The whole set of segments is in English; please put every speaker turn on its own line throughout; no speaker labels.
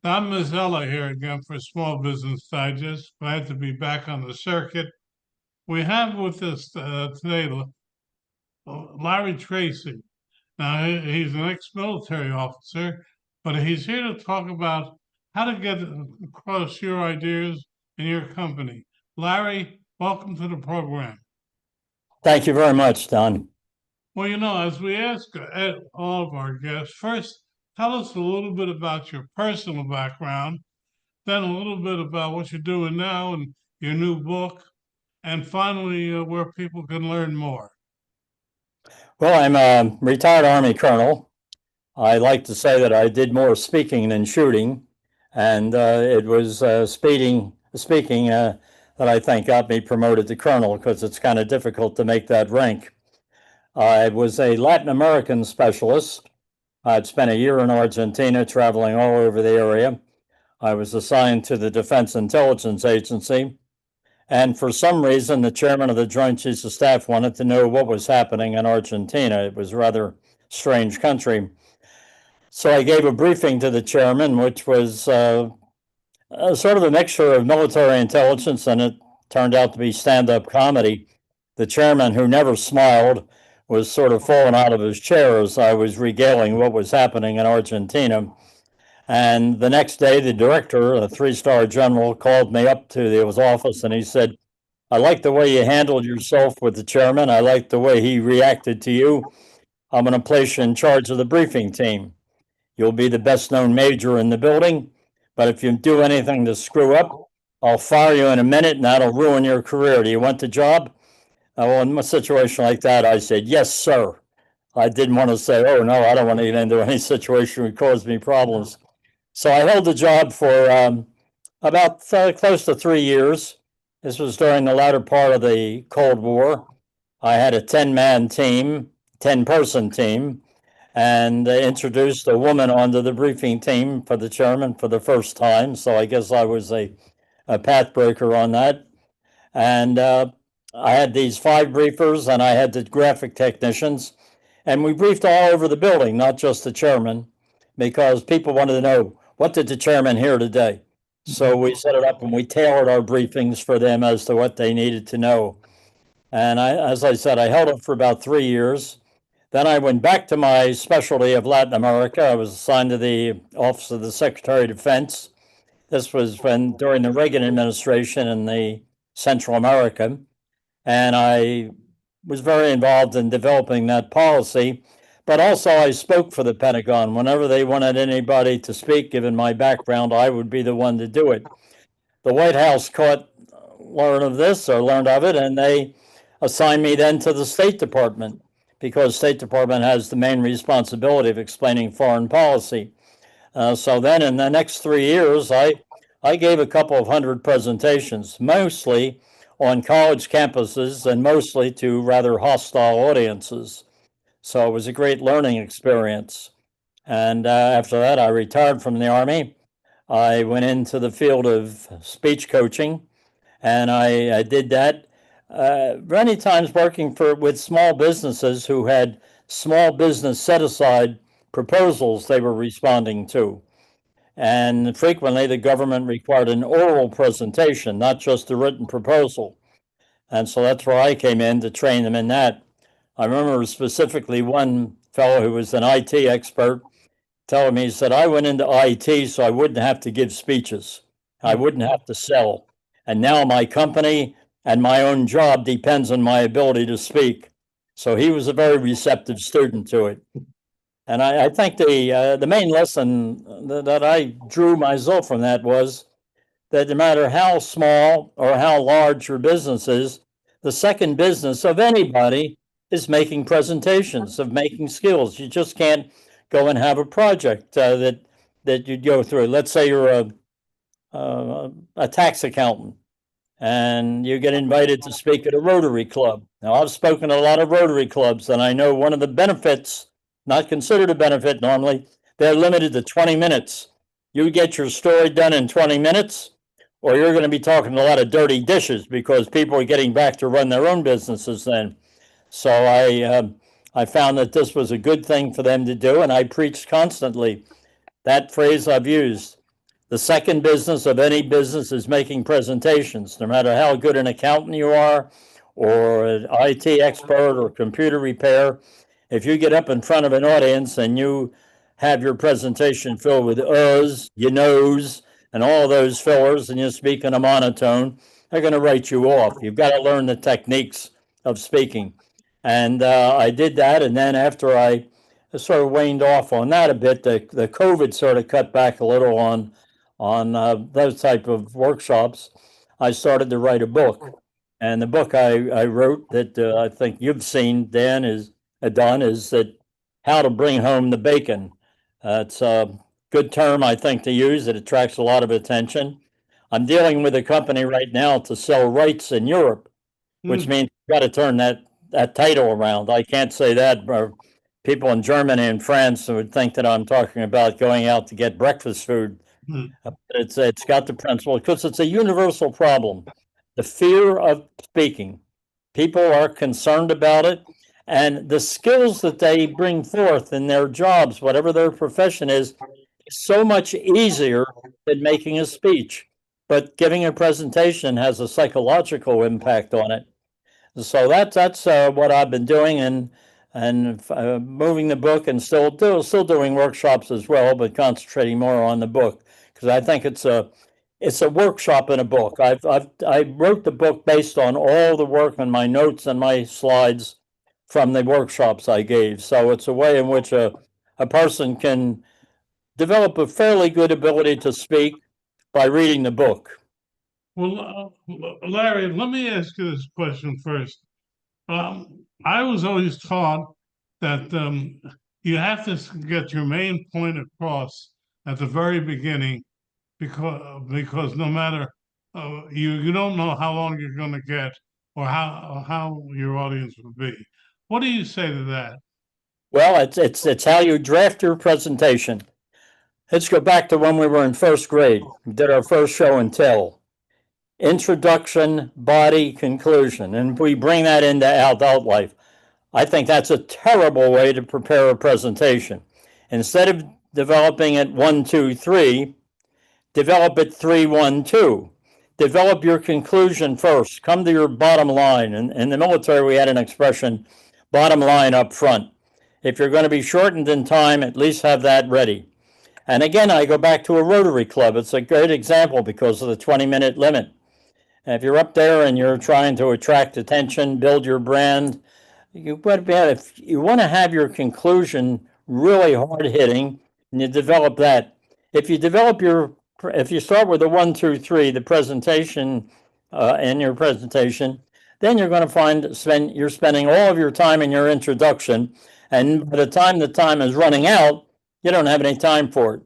Don Mazzella here again for Small Business Digest. Glad to be back on the circuit. We have with us today Larry Tracy. Now, he's an ex-military officer, but he's here to talk about how to get across your ideas in your company. Larry, welcome to the program.
Thank you very much, Don.
Well, as we ask all of our guests, first, tell us a little bit about your personal background, then a little bit about what you're doing now and your new book, and finally, where people can learn more.
Well, I'm a retired Army colonel. I like to say that I did more speaking than shooting, and it was speaking that I think got me promoted to colonel because it's kind of difficult to make that rank. I was a Latin American specialist. I'd spent a year in Argentina traveling all over the area. I was assigned to the Defense Intelligence Agency. And for some reason, the chairman of the Joint Chiefs of Staff wanted to know what was happening in Argentina. It was a rather strange country. So I gave a briefing to the chairman, which was sort of a mixture of military intelligence, and it turned out to be stand-up comedy. The chairman, who never smiled, was sort of falling out of his chair as I was regaling what was happening in Argentina. And the next day, the director, a three-star general, called me up to his office and he said, "I like the way you handled yourself with the chairman. I like the way he reacted to you. I'm going to place you in charge of the briefing team. You'll be the best known major in the building, but if you do anything to screw up, I'll fire you in a minute and that'll ruin your career. Do you want the job?" Well, in a situation like that, I said, "Yes, sir." I didn't want to say, "Oh, no, I don't want to get into any situation that would cause me problems." So I held the job for about close to 3 years. This was during the latter part of the Cold War. I had a 10-man team, 10-person team, and introduced a woman onto the briefing team for the chairman for the first time. So I guess I was a pathbreaker on that. And I had these 5 briefers, and I had the graphic technicians, and we briefed all over the building, not just the chairman, because people wanted to know, what did the chairman hear today? So we set it up and we tailored our briefings for them as to what they needed to know. And as I said, I held it for about 3 years. Then I went back to my specialty of Latin America. I was assigned to the Office of the Secretary of Defense. This was during the Reagan administration in the Central America. And I was very involved in developing that policy. But also, I spoke for the Pentagon. Whenever they wanted anybody to speak, given my background, I would be the one to do it. The White House learned of it, and they assigned me then to the State Department, because State Department has the main responsibility of explaining foreign policy. So then in the next 3 years, I gave a couple of hundred presentations, mostly on college campuses and mostly to rather hostile audiences. So it was a great learning experience. And after that, I retired from the Army. I went into the field of speech coaching, and I did that many times working with small businesses who had small business set-aside proposals they were responding to. And frequently the government required an oral presentation, not just a written proposal. And so that's where I came in to train them in that. I remember specifically one fellow who was an IT expert telling me, he said, "I went into IT so I wouldn't have to give speeches. I wouldn't have to sell. And now my company and my own job depends on my ability to speak." So he was a very receptive student to it. And I think the main lesson that I drew myself from that was that no matter how small or how large your business is, the second business of anybody is making presentations, of making skills. You just can't go and have a project that you'd go through. Let's say you're a tax accountant and you get invited to speak at a Rotary Club. Now, I've spoken at a lot of Rotary Clubs, and I know one of the benefits, not considered a benefit normally, they're limited to 20 minutes. You get your story done in 20 minutes, or you're going to be talking a lot of dirty dishes because people are getting back to run their own businesses then. So I found that this was a good thing for them to do, and I preached constantly. That phrase I've used, The second business of any business is making presentations, no matter how good an accountant you are, or an IT expert or computer repair. If you get up in front of an audience and you have your presentation filled with uhs, you knows, and all those fillers, and you speak in a monotone, they're going to write you off. You've got to learn the techniques of speaking. And I did that. And then after I sort of waned off on that a bit, the COVID sort of cut back a little on those type of workshops. I started to write a book. And the book I wrote that I think you've seen, Dan, is done is that how to bring home the bacon. It's a good term, I think, to use. It attracts a lot of attention. I'm dealing with a company right now to sell rights in Europe, which
Mm,
means you've got to turn that title around. I can't say that. Or people in Germany and France would think that I'm talking about going out to get breakfast food.
mm,
It's got the principle because it's a universal problem. The fear of speaking. People are concerned about it, and the skills that they bring forth in their jobs, whatever their profession is so much easier than making a speech. But giving a presentation has a psychological impact on it. So that's what I've been doing, and moving the book, and still doing workshops as well, but concentrating more on the book because I think it's a workshop in a book. I wrote the book based on all the work and my notes and my slides from the workshops I gave. So it's a way in which a person can develop a fairly good ability to speak by reading the book.
Well, Larry, let me ask you this question first. I was always taught that you have to get your main point across at the very beginning because no matter you don't know how long you're going to get or how your audience will be. What do you say to that?
Well, it's how you draft your presentation. Let's go back to when we were in first grade. We did our first show and tell. Introduction, body, conclusion, and we bring that into adult life. I think that's a terrible way to prepare a presentation. Instead of developing it 1, 2, 3, develop it 3, 1, 2. Develop your conclusion first. Come to your bottom line. In the military, we had an expression, bottom line up front. If you're going to be shortened in time, at least have that ready. And again, I go back to a Rotary Club. It's a great example because of the 20-minute limit. And if you're up there and you're trying to attract attention, build your brand, if you want to have your conclusion really hard hitting, and you develop that. If you develop your, if you start with a 1, 2, 3, the presentation, in your presentation, then you're going to you're spending all of your time in your introduction, and by the time is running out, you don't have any time for it.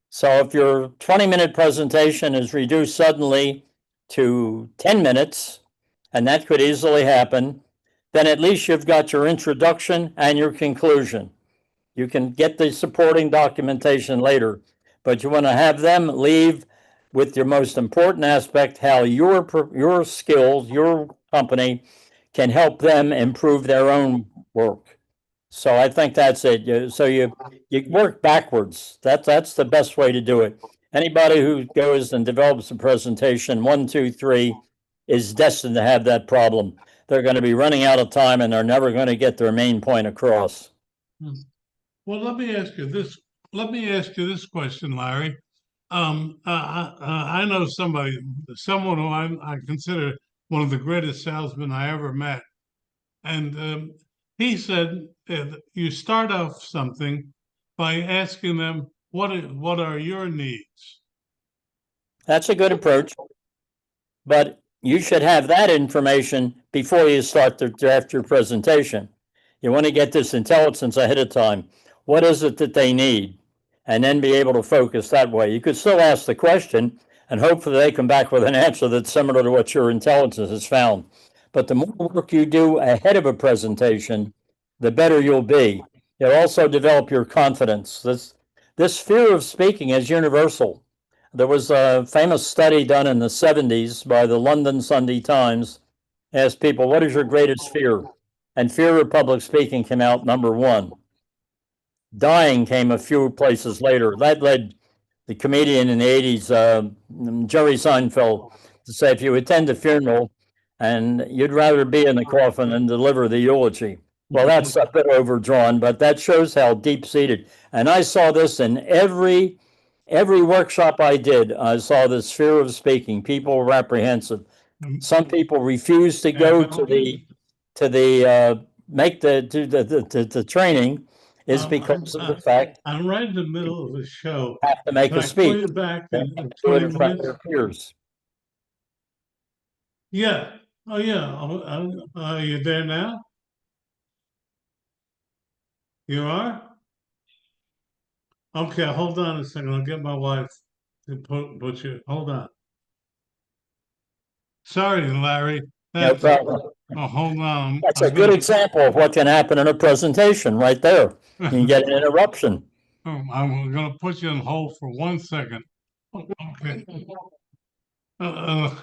So if your 20-minute presentation is reduced suddenly to 10 minutes, and that could easily happen, then at least you've got your introduction and your conclusion. You can get the supporting documentation later, but you want to have them leave with your most important aspect, how your skills, your company can help them improve their own work. So I think that's it. So you work backwards. That's the best way to do it. Anybody who goes and develops a presentation 1, 2, 3 is destined to have that problem. They're going to be running out of time and they're never going to get their main point across.
Hmm. Well, let me ask you this. Let me ask you this question, Larry. I know someone who I consider one of the greatest salesmen I ever met, and he said you start off something by asking them what are your needs.
That's a good approach, but you should have that information before you start to draft your presentation. You want to get this intelligence ahead of time. What is it that they need? And then be able to focus that way. You could still ask the question and hopefully they come back with an answer that's similar to what your intelligence has found. But the more work you do ahead of a presentation, the better you'll be. It'll also develop your confidence. This fear of speaking is universal. There was a famous study done in the 70s by the London Sunday Times. Asked people, what is your greatest fear? And fear of public speaking came out number one. Dying came a few places later. That led the comedian in the 80s, Jerry Seinfeld, to say if you attend a funeral and you'd rather be in the coffin than deliver the eulogy. Well, that's a bit overdrawn, but that shows how deep seated. And I saw this in every workshop I did. I saw this fear of speaking. People were apprehensive. Some people refused to go to the make the to the training is because of the fact
I'm right in the middle of the show.
you have to make
Can
a
I call
speech.
you back
They
in
can't do it
20
in front of
minutes?
their peers.
Yeah. Oh, yeah. Are you there now? You are? Okay, hold on a second. I'll get my wife to put you. Hold on. Sorry, Larry.
No
That's
problem.
hold on.
That's a
I'm
good
gonna
example of what can happen in a presentation right there. You can get an interruption.
I'm gonna put you on hold for 1 second. Okay. Uh,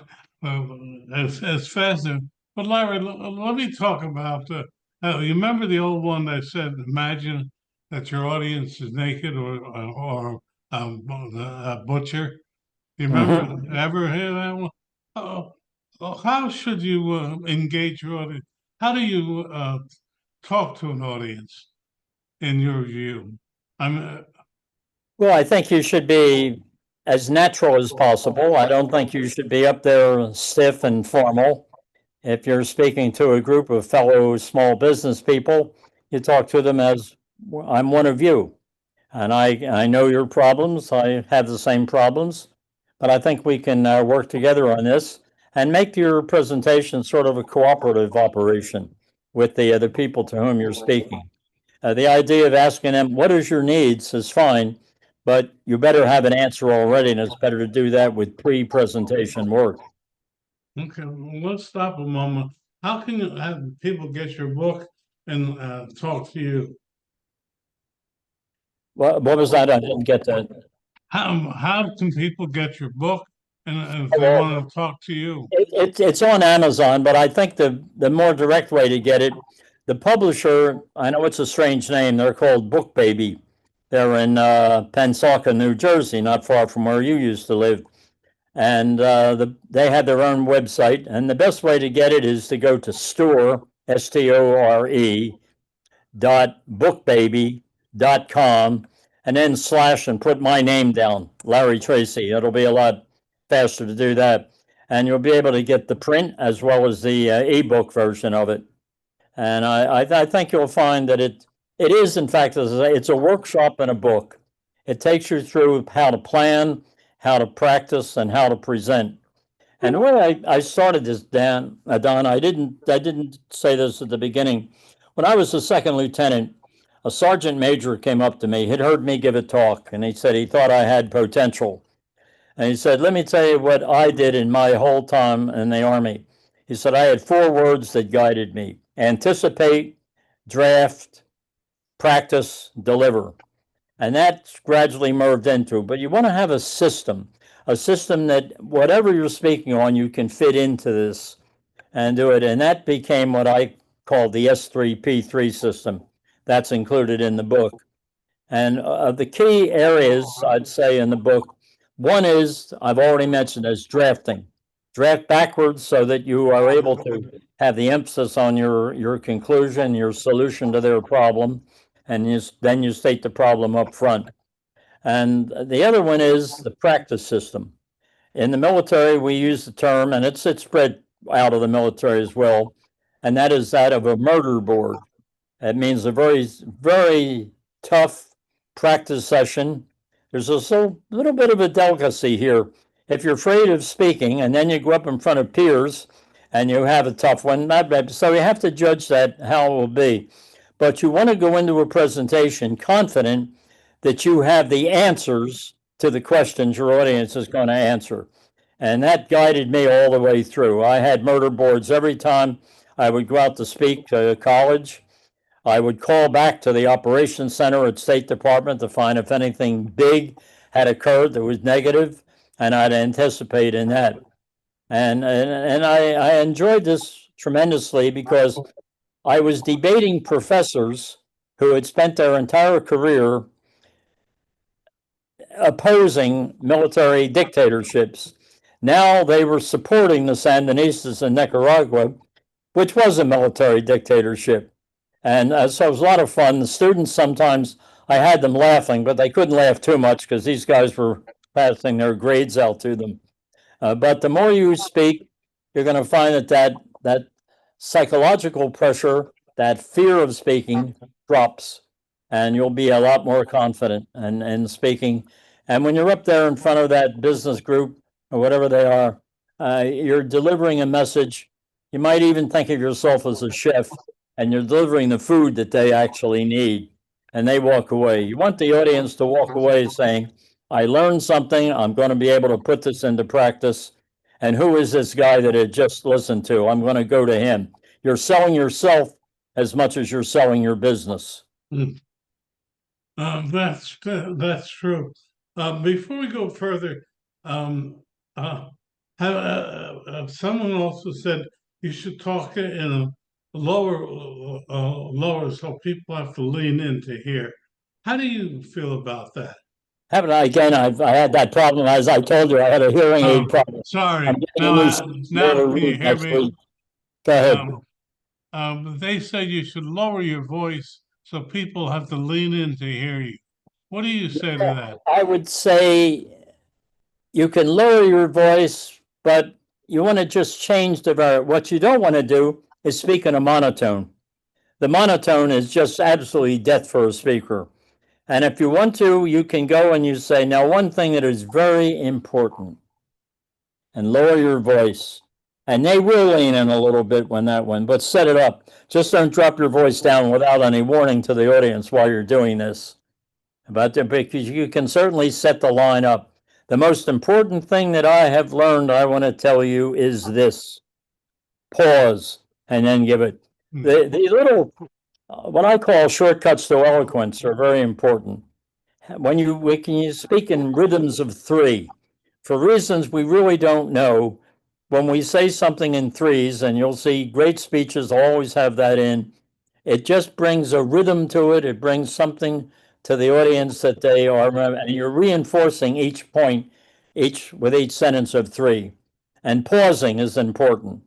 as fast as, but Larry, let me talk about. You remember the old one that said, "Imagine that your audience is naked or a butcher." You remember
Mhm.
ever hear that one? How should you engage your audience? How do you talk to an audience in your view? I'm
Well, I think you should be as natural as possible. I don't think you should be up there stiff and formal. If you're speaking to a group of fellow small business people, you talk to them as I'm one of you. And I know your problems. I have the same problems, but I think we can work together on this and make your presentation sort of a cooperative operation with the other people to whom you're speaking. The idea of asking them, what is your needs is fine, but you better have an answer already, and it's better to do that with pre-presentation work.
okay. Well, let's stop a moment. How can you have people get your book and talk to you?
What was that? I didn't get that.
How can people get your book and if they
Well,
want to talk to you?
it's on Amazon, but I think the more direct way to get it, the publisher, I know it's a strange name, they're called Book Baby. They're in Pensauken, New Jersey, not far from where you used to live. And they have their own website. And the best way to get it is to go to store, STORE, bookbaby.com, and then slash and put my name down, Larry Tracy. It'll be a lot faster to do that. And you'll be able to get the print as well as the ebook version of it. And I think you'll find that it is, in fact, as I say, it's a workshop and a book. It takes you through how to plan, how to practice, and how to present. And the way I started this, Don, I didn't say this at the beginning. When I was a second lieutenant, a sergeant major came up to me. He'd heard me give a talk, and he said he thought I had potential. And he said, "Let me tell you what I did in my whole time in the Army." He said, "I had four words that guided me: anticipate, draft, practice, deliver." And that's gradually merged into. But you want to have a system that whatever you're speaking on, you can fit into this and do it. And that became what I call the S3P3 system. That's included in the book. And the key areas I'd say in the book, one is I've already mentioned as drafting. Draft backwards so that you are able to have the emphasis on your conclusion, your solution to their problem, and then you state the problem up front. And the other one is the practice system. In the military, we use the term, and it's spread out of the military as well, and that is that of a murder board. It means a very tough practice session. There's a little bit of a delicacy here. If you're afraid of speaking and then you go up in front of peers and you have a tough one, not bad. So you have to judge that how it will be. But you want to go into a presentation confident that you have the answers to the questions your audience is going to answer. And that guided me all the way through. I had murder boards every time I would go out to speak to college. I would call back to the operations center at State Department to find if anything big had occurred that was negative, and I'd anticipate in that. And I enjoyed this tremendously because I was debating professors who had spent their entire career opposing military dictatorships. Now they were supporting the Sandinistas in Nicaragua, which was a military dictatorship. And so it was a lot of fun. The students sometimes, I had them laughing, but they couldn't laugh too much because these guys were passing their grades out to them. But the more you speak, you're going to find that psychological pressure, that fear of speaking drops, and you'll be a lot more confident in speaking. And when you're up there in front of that business group or whatever they are, you're delivering a message. You might even think of yourself as a chef, and you're delivering the food that they actually need, and they walk away. You want the audience to walk away saying, I learned something. I'm going to be able to put this into practice. And who is this guy that I just listened to? I'm going to go to him. You're selling yourself as much as you're selling your business.
That's true. Before we go further, um, someone also said you should talk in a lower, so people have to lean in to hear. How do you feel about that?
Haven't I? Again, I had that problem. As I told you, I had a hearing aid problem.
Sorry.
I'm getting a new
Now can you
read
hear
next
me?
week. Go ahead.
They said you should lower your voice so people have to lean in to hear you. What do you say to that?
I would say you can lower your voice, but you want to just change the what you don't want to do is speak in a monotone. The monotone is just absolutely death for a speaker. And if you want to, you can go and you say, now, one thing that is very important, and lower your voice. And they will lean in a little bit when that one, but set it up. Just don't drop your voice down without any warning to the audience while you're doing this. Because you can certainly set the line up. The most important thing that I have learned, I want to tell you, is this: pause and then give it. The little, what I call shortcuts to eloquence, are very important. When you speak in rhythms of three, for reasons we really don't know, when we say something in threes, and you'll see great speeches always have that in, it just brings a rhythm to it. It brings something to the audience that they are, and you're reinforcing each point, each with each sentence of three. And pausing is important.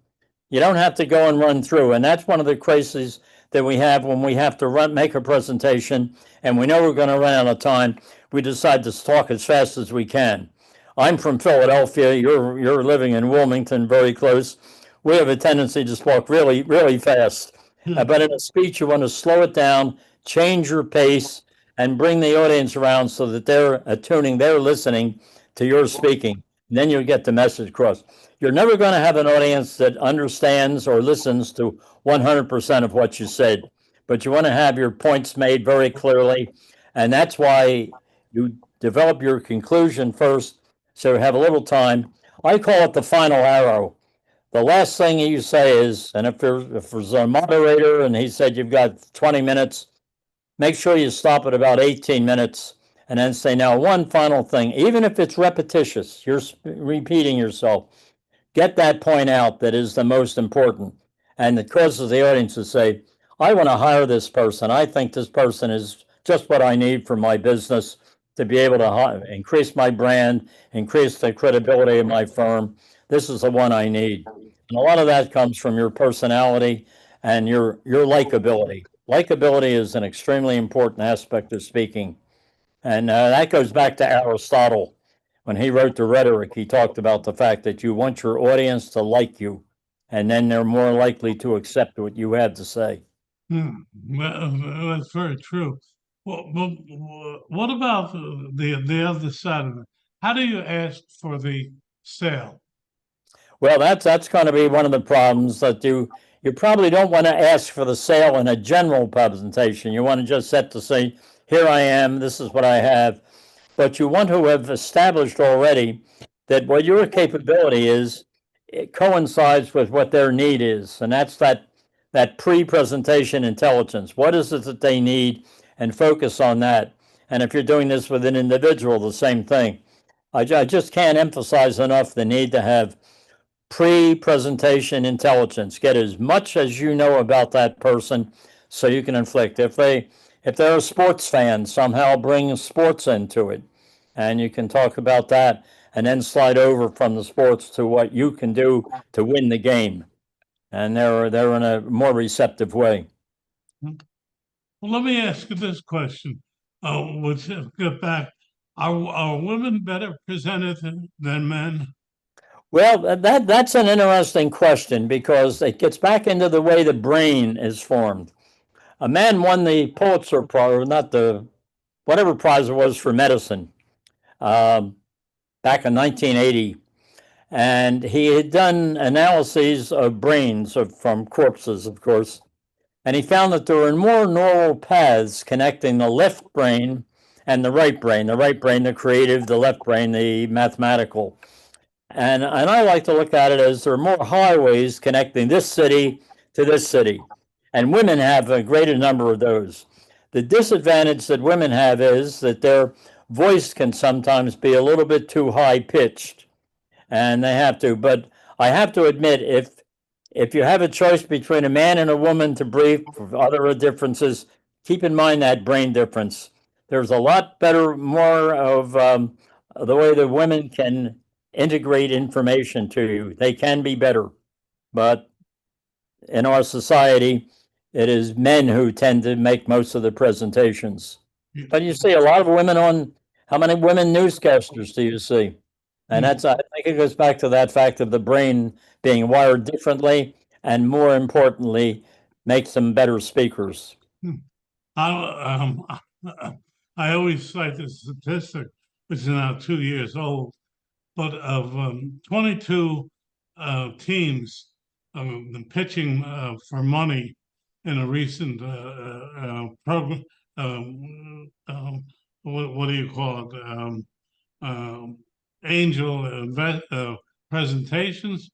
You don't have to go and run through, and that's one of the crises that we have when we have to make a presentation, and we know we're going to run out of time. We decide to talk as fast as we can. I'm from Philadelphia. You're living in Wilmington, very close. We have a tendency to talk really, really fast. But in a speech, you want to slow it down, change your pace, and bring the audience around so that they're attuning, they're listening to your speaking. And then you'll get the message across. You're never going to have an audience that understands or listens to 100% of what you said, but you want to have your points made very clearly. And that's why you develop your conclusion first, so you have a little time. I call it the final arrow. The last thing you say is, and if there's a moderator and he said you've got 20 minutes, make sure you stop at about 18 minutes and then say, now, one final thing, even if it's repetitious, you're repeating yourself, get that point out that is the most important. And it causes the audience to say, I want to hire this person. I think this person is just what I need for my business to be able to increase my brand, increase the credibility of my firm. This is the one I need. And a lot of that comes from your personality and your likability. Likability is an extremely important aspect of speaking. And that goes back to Aristotle. When he wrote the rhetoric, he talked about the fact that you want your audience to like you, and then they're more likely to accept what you have to say.
That's very true. What about the other side of it? How do you ask for the sale?
Well, that's going to be one of the problems, that you probably don't want to ask for the sale in a general presentation. You want to just set to say, here I am, this is what I have. But you want to have established already that what your capability is, it coincides with what their need is. And that's that pre-presentation intelligence. What is it that they need? And focus on that. And if you're doing this with an individual, the same thing. I just can't emphasize enough the need to have pre-presentation intelligence. Get as much as you know about that person so you can inflict. If they're a sports fan, somehow bring sports into it. and you can talk about that and then slide over from the sports to what you can do to win the game. And they're in a more receptive way.
Well, let me ask you this question. Let's get back. Are women better presented than men?
Well, that's an interesting question because it gets back into the way the brain is formed. A man won the Pulitzer Prize, not the whatever prize it was for medicine, um, back in 1980, and he had done analyses of brains from corpses, of course, and he found that there were more neural paths connecting the left brain and the right brain. The right brain, the creative; the left brain, the mathematical. And I like to look at it as there are more highways connecting this city to this city. And women have a greater number of those. The disadvantage that women have is that their voice can sometimes be a little bit too high pitched, and they have to. But I have to admit, if you have a choice between a man and a woman to brief for other differences, keep in mind that brain difference. There's a lot better, more of the way the women can integrate information to you. They can be better, but in our society, it is men who tend to make most of the presentations. But you see a lot of women on, how many women newscasters do you see? And
Hmm.
that's, I think it goes back to that fact of the brain being wired differently, and more importantly, makes them better speakers.
Hmm. I always cite this statistic, which is now 2 years old, but of 22 teams pitching for money in a recent program, what do you call it? Um, angel presentations.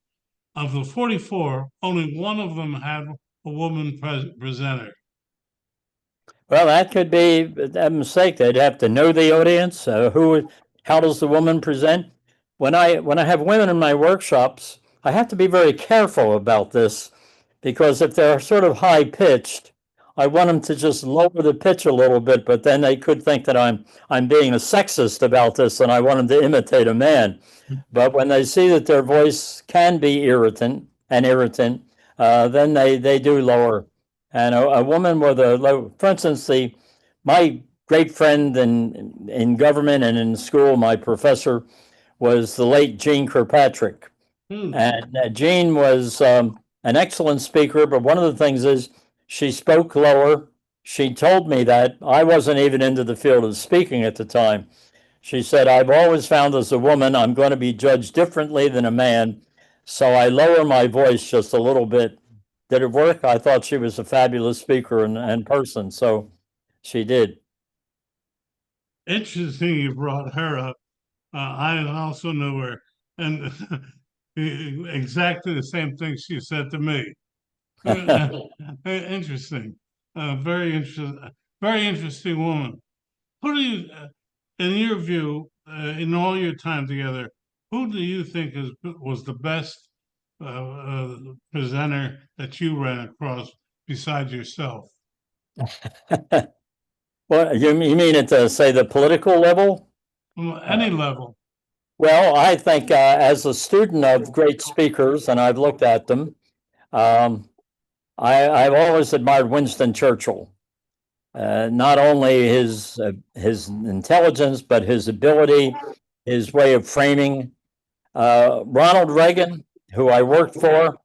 Of the 44, only one of them had a woman presenter.
Well, that could be a mistake. They'd have to know the audience. How does the woman present? When I have women in my workshops, I have to be very careful about this because if they're sort of high pitched, I want them to just lower the pitch a little bit. But then they could think that I'm being a sexist about this, and I want them to imitate a man. But when they see that their voice can be irritant, then they do lower. And a woman with a low, for instance, the my great friend in government and in school, my professor was the late Jean Kirkpatrick.
Hmm.
And Jean was an excellent speaker, but one of the things is she spoke lower. She told me that I wasn't even into the field of speaking at the time. She said, I've always found as a woman, I'm going to be judged differently than a man. So I lower my voice just a little bit. Did it work? I thought she was a fabulous speaker and person. So she did.
Interesting you brought her up. I also knew her, and exactly the same thing she said to me. Interesting. Very interesting woman. Who do you, in your view, in all your time together, who do you think was the best presenter that you ran across besides yourself?
Well, you mean at say the political level?
Any level.
Well, I think as a student of great speakers, and I've looked at them, um, I've always admired Winston Churchill. Not only his intelligence, but his ability, his way of framing. Ronald Reagan, who I worked for,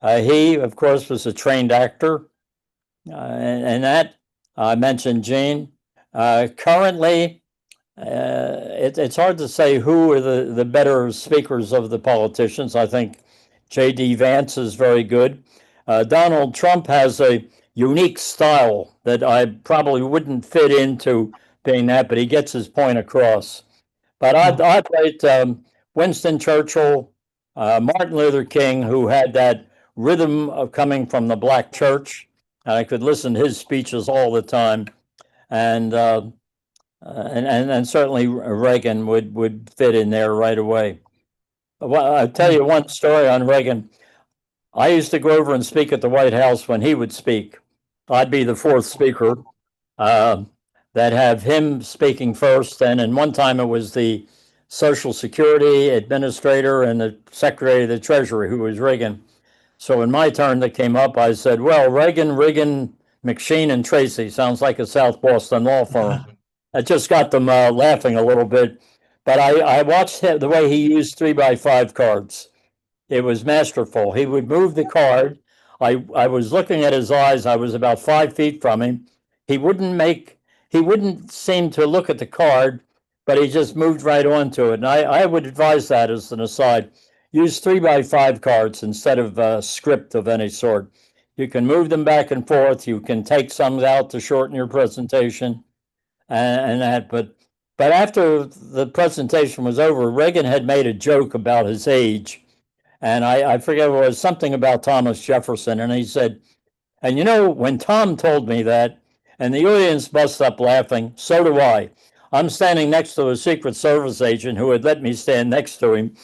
he of course was a trained actor, and that I mentioned Gene. Currently, it's hard to say who are the better speakers of the politicians. I think J.D. Vance is very good. Donald Trump has a unique style that I probably wouldn't fit into being that, but he gets his point across. But I'd rate Winston Churchill, Martin Luther King, who had that rhythm of coming from the black church. I could listen to his speeches all the time, and and certainly Reagan would fit in there right away. Well, I'll tell you one story on Reagan. I used to go over and speak at the White House when he would speak. I'd be the fourth speaker. Uh, that have him speaking first. And in one time it was the Social Security administrator and the Secretary of the Treasury, who was Reagan. So in my turn that came up, I said, well, Reagan, Reagan, McSheen, and Tracy sounds like a South Boston law firm. It just got them laughing a little bit. But I watched the way he used 3x5 cards. It was masterful. He would move the card. I was looking at his eyes. I was about 5 feet from him. He wouldn't make, he wouldn't seem to look at the card, but he just moved right onto it. And I would advise that as an aside. Use 3x5 cards instead of script of any sort. You can move them back and forth. You can take some out to shorten your presentation and that. But after the presentation was over, Reagan had made a joke about his age, and I forget it was something about Thomas Jefferson, and he said, and you know, when Tom told me that, and the audience bust up laughing, so do I. I'm standing next to a Secret Service agent who had let me stand next to him,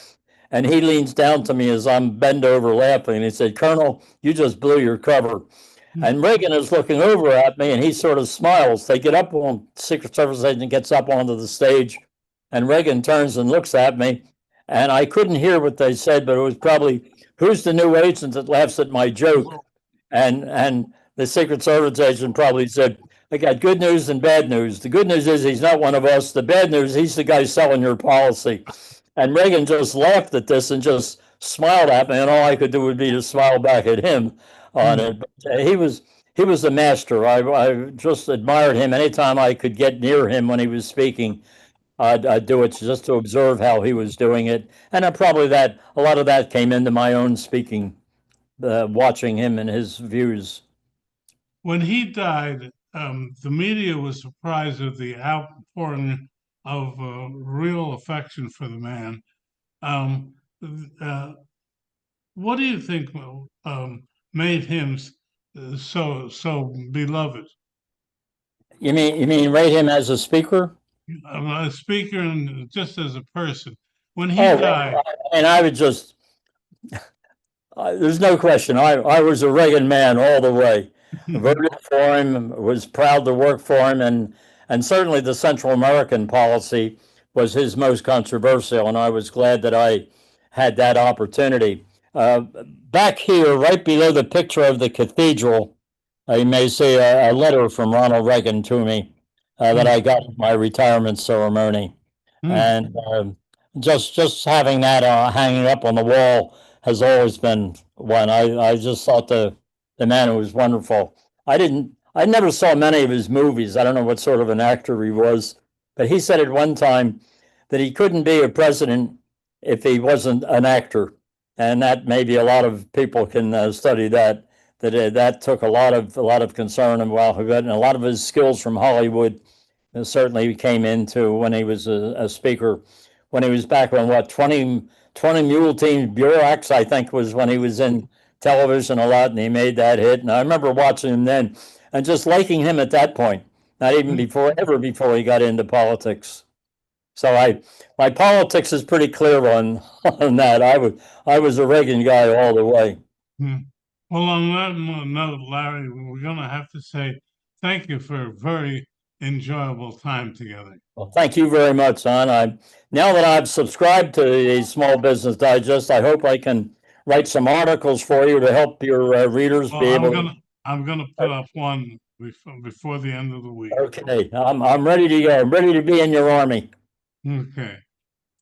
and he leans down to me as I'm bent over laughing, and he said, Colonel, you just blew your cover. And Reagan is looking over at me and he sort of smiles. They get up on, Secret Service agent gets up onto the stage, and Reagan turns and looks at me. And I couldn't hear what they said, but it was probably, who's the new agent that laughs at my joke? And the Secret Service agent probably said, I got good news and bad news. The good news is he's not one of us. The bad news, he's the guy selling your policy. And Reagan just laughed at this and just smiled at me, and all I could do would be to smile back at him on it. But he was a master. I just admired him. Anytime I could get near him when he was speaking, I'd do it just to observe how he was doing it. And probably that a lot of that came into my own speaking, watching him and his views.
When he died, the media was surprised at the outpouring of real affection for the man. Um, uh, what do you think made him so beloved?
You mean rate him as a speaker?
A speaker and just as a person. When he
Oh,
died,
and I would just there's no question. I was a Reagan man all the way. Voted for him, was proud to work for him, and certainly the Central American policy was his most controversial, and I was glad that I had that opportunity. Back here, right below the picture of the cathedral, you may see a letter from Ronald Reagan to me that I got at my retirement ceremony, and just having that hanging up on the wall has always been one. I just thought the man was wonderful. I never saw many of his movies. I don't know what sort of an actor he was, but he said at one time that he couldn't be a president if he wasn't an actor, and that maybe a lot of people can study that. That took a lot of concern and while he got and a lot of his skills from Hollywood certainly came into when he was a speaker. When he was back on what 20 Mule Team Bureaucrats, I think was when he was in television a lot, and he made that hit. And I remember watching him then and just liking him at that point, not even before he got into politics. So my politics is pretty clear on that. I was a Reagan guy all the way.
Well, on that note, Larry, we're going to have to say thank you for a very enjoyable time together.
Well, thank you very much, son. Now that I've subscribed to the Small Business Digest, I hope I can write some articles for you to help your readers
Well,
be able to.
I'm gonna put up one before the end of the week.
Okay, I'm ready to go. I'm ready to be in your army.
Okay.